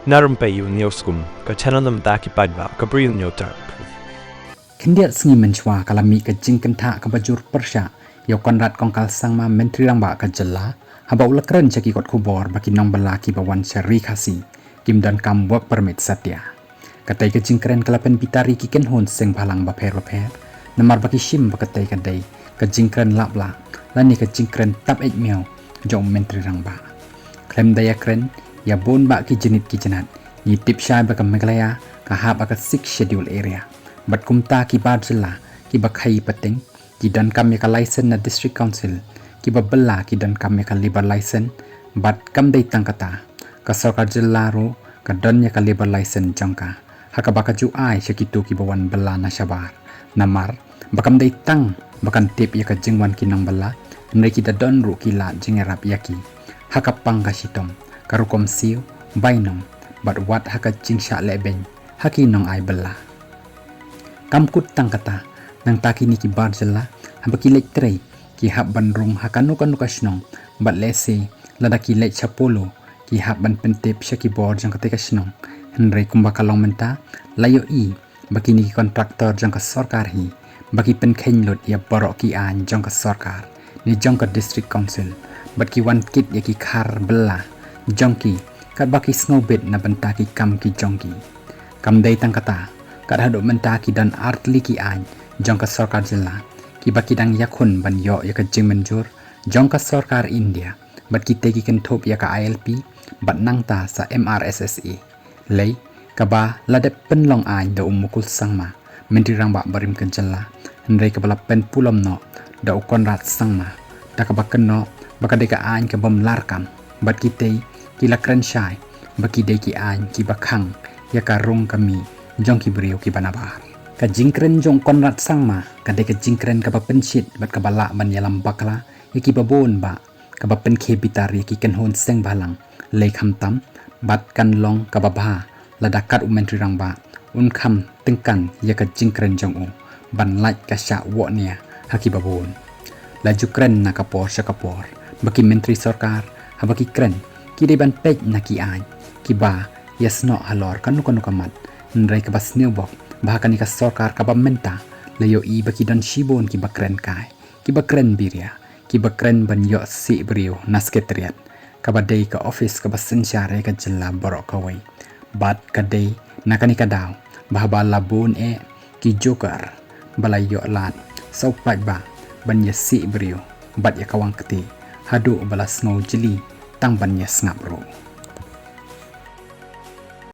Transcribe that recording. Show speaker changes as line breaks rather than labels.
Na Rympei U ka channel nabynta ka Bri U Hynñiewtrep.
Kindiat sengi menchwa kalami ke jingkenta ke bajur persya yo Conrad kongkal Sangma menteri rangba ke Jylla haba ulakren caki kot kubor baki Nongbylla ki bawan syari khasi kim Donkam work permit satya katai ke jingkren kalapen pitari ki kenhon seng balang baper namar baki shim bakatai kadai ke jingkren lapla lani ke jingkren tap miao jom menteri rangba Khlem daya kren ya bon ba ki jenit ki jenat ni tip syai baka Meghalaya ka hab aka 6 schedule area bat kumta ki bar Jylla ki bakai peteng ki Donkam ya ka license na district council ki babella ki Donkam ya ka labor license bat kam dai tangkata ka sarkar Jylla ro ka don ya ka labor license jangka haka baka ju ai sekitu ki bawan bella na syabar namar bakam dai tang bakan tip ya ka jingwan ki Nongbylla ndai kita don ru ki la jingerap yaki haka pang ka sitom karukom siu bainong bat wat haka jingsha lebeng haki nong ai bella kamkut tangkata nang taki ni ki bar Jylla habaki lek trei ki hab ban Rung hakanu kasnong bat lese ladaki lek chapolo ki hab ban pentep syaki bor jang kate kasnong hendrai kumba kalong menta layo i baki ni kontraktor jang ka sarkar hi baki pen khenlot ya baroh ki an jang ka sarkar ni jang ka district council bat ki wan kit ya ki khar bella jongki kat baki snowbed nabynta ki kam ki jongki kam dai tangkata kat hado menta ki dan artli ki an jong ka sarkar Jylla ki baki dang yakhun ban yo ya ka jing menjur jong ka sarkar India bat ki tegi ken thop ya ka iaphi bat nangta sa MRSSE lei ka ba ladep penlong an da umukul Sangma menteri rangba barim ke Jylla ndai ka bala pen pulom no da Conrad Sangma da ka bakeno baka deka an ka bom larkam bat ki tei kila kren syai baki dei ki an ki bakhang ya ka Rung kami jong ki Bri U ki banabar ka jingkren jong Conrad Sangma ka dei ka jingkren ka pensit bat ka bala ban yalam bakla ya ki babon ba ka pen kebitar ya ki kenhon seng balang lei khamtam bat kan long ka babha ladakat menteri rangba un kham tengkan ya ka jingkren jong u ban laj ka sya wo nia haki babon laju kren na kapor syakapor baki menteri sarkar habaki kren ki dei ban pej na ki an ki ba yasno halor kanu kamat ndrai ka bas neubok bahkan ka sarkar ka menta layo i baki don Shibun ki bakren kai ki bakren biria ki bakren ban yo si Bri U na sekretariat ka badai ka office ka basen syare ka Jylla baroh ka wei bat ka dei nakani ka daw bahaba labun ki joker balayo lat sau paj ba ban ya si Bri U bat ya kawang keti hadu bala snow jeli tang ban ya snap ro